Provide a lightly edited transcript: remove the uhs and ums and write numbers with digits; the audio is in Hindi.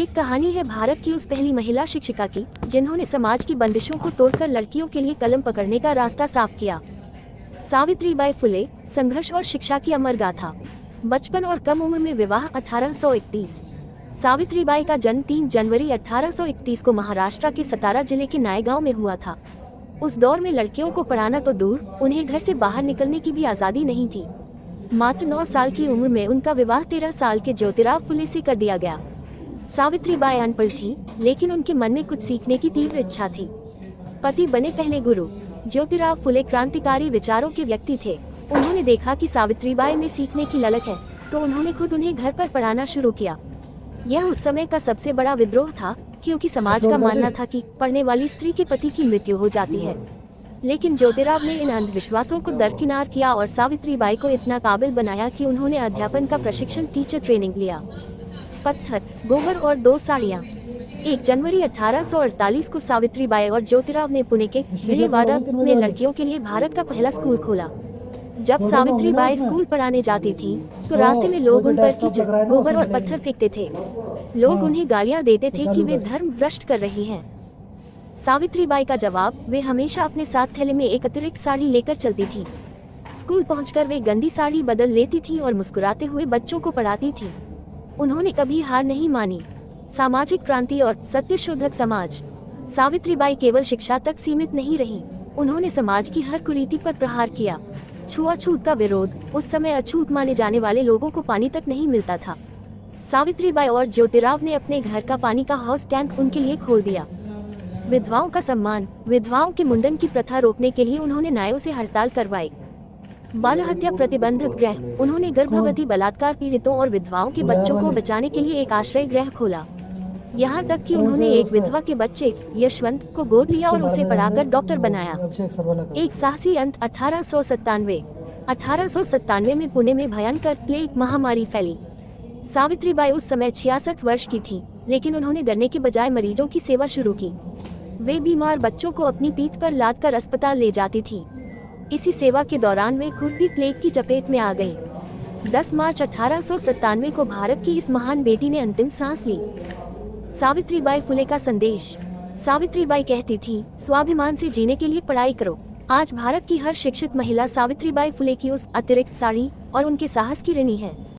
एक कहानी है भारत की उस पहली महिला शिक्षिका की, जिन्होंने समाज की बंदिशों को तोड़कर लड़कियों के लिए कलम पकड़ने का रास्ता साफ किया। सावित्रीबाई फुले, संघर्ष और शिक्षा की अमर गाथा। बचपन और कम उम्र में विवाह 1831। सावित्रीबाई का जन्म 3 जनवरी 1831 को महाराष्ट्र के सतारा जिले के नायगांव में हुआ था। उस दौर में लड़कियों को पढ़ाना तो दूर, उन्हें घर से बाहर निकलने की भी आज़ादी नहीं थी। मात्र 9 साल की उम्र में उनका विवाह 13 साल के ज्योतिराव फुले से कर दिया गया। सावित्रीबाई अनपढ़ थी, लेकिन उनके मन में कुछ सीखने की तीव्र इच्छा थी। पति बने पहले गुरु। ज्योतिराव फुले क्रांतिकारी विचारों के व्यक्ति थे। उन्होंने देखा कि सावित्रीबाई में सीखने की ललक है, तो उन्होंने खुद उन्हें घर पर पढ़ाना शुरू किया। यह उस समय का सबसे बड़ा विद्रोह था, क्योंकि समाज का मानना था कि पढ़ने वाली स्त्री के पति की मृत्यु हो जाती है। लेकिन ज्योतिराव ने इन अंधविश्वासों को दरकिनार किया और सावित्रीबाई को इतना काबिल बनाया कि उन्होंने अध्यापन का प्रशिक्षण टीचर ट्रेनिंग लिया। पत्थर, गोबर और 2 साड़ियाँ। 1 जनवरी 1848 को सावित्रीबाई और ज्योतिराव ने पुणे के विजयवाड़ा में लड़कियों के लिए भारत का पहला स्कूल खोला। जब सावित्रीबाई स्कूल पढ़ाने जाती थी, तो रास्ते में लोग उन पर कीचड़, गोबर और पत्थर फेंकते थे। लोग उन्हें गालियां देते थे कि वे धर्म भ्रष्ट कर रही हैं। सावित्रीबाई का जवाब, वे हमेशा अपने साथ थैले में एक अतिरिक्त साड़ी लेकर चलती थी। स्कूल पहुंचकर वे गंदी साड़ी बदल लेती थी और मुस्कुराते हुए बच्चों को पढ़ाती थी। उन्होंने कभी हार नहीं मानी। सामाजिक क्रांति और सत्यशोधक समाज। सावित्रीबाई केवल शिक्षा तक सीमित नहीं रही, उन्होंने समाज की हर कुरीति पर प्रहार किया। छुआछूत का विरोध। उस समय अछूत माने जाने वाले लोगों को पानी तक नहीं मिलता था। सावित्रीबाई और ज्योतिराव ने अपने घर का पानी का हाउस टैंक उनके लिए खोल दिया। विधवाओं का सम्मान। विधवाओं के मुंडन की प्रथा रोकने के लिए उन्होंने न्यायों से हड़ताल करवाई। बाल हत्या प्रतिबंधक गृह। उन्होंने गर्भवती, बलात्कार पीड़ितों और विधवाओं के बच्चों को बचाने के लिए एक आश्रय गृह खोला। यहाँ तक कि उन्होंने एक विधवा के बच्चे यशवंत को गोद लिया और उसे पढ़ाकर डॉक्टर बनाया। एक साहसी अंत। 1897 में पुणे में भयंकर प्लेग महामारी फैली। सावित्रीबाई उस समय 66 वर्ष की थी, लेकिन उन्होंने डरने के बजाय मरीजों की सेवा शुरू की। वे बीमार बच्चों को अपनी पीठ पर लादकर अस्पताल ले जाती थी। इसी सेवा के दौरान वे खुद भी प्लेग की चपेट में आ गईं। 10 मार्च 1897 को भारत की इस महान बेटी ने अंतिम सांस ली। सावित्रीबाई फुले का संदेश। सावित्रीबाई कहती थी, स्वाभिमान से जीने के लिए पढ़ाई करो। आज भारत की हर शिक्षित महिला सावित्रीबाई फुले की उस अतिरिक्त साड़ी और उनके साहस की ऋणी है।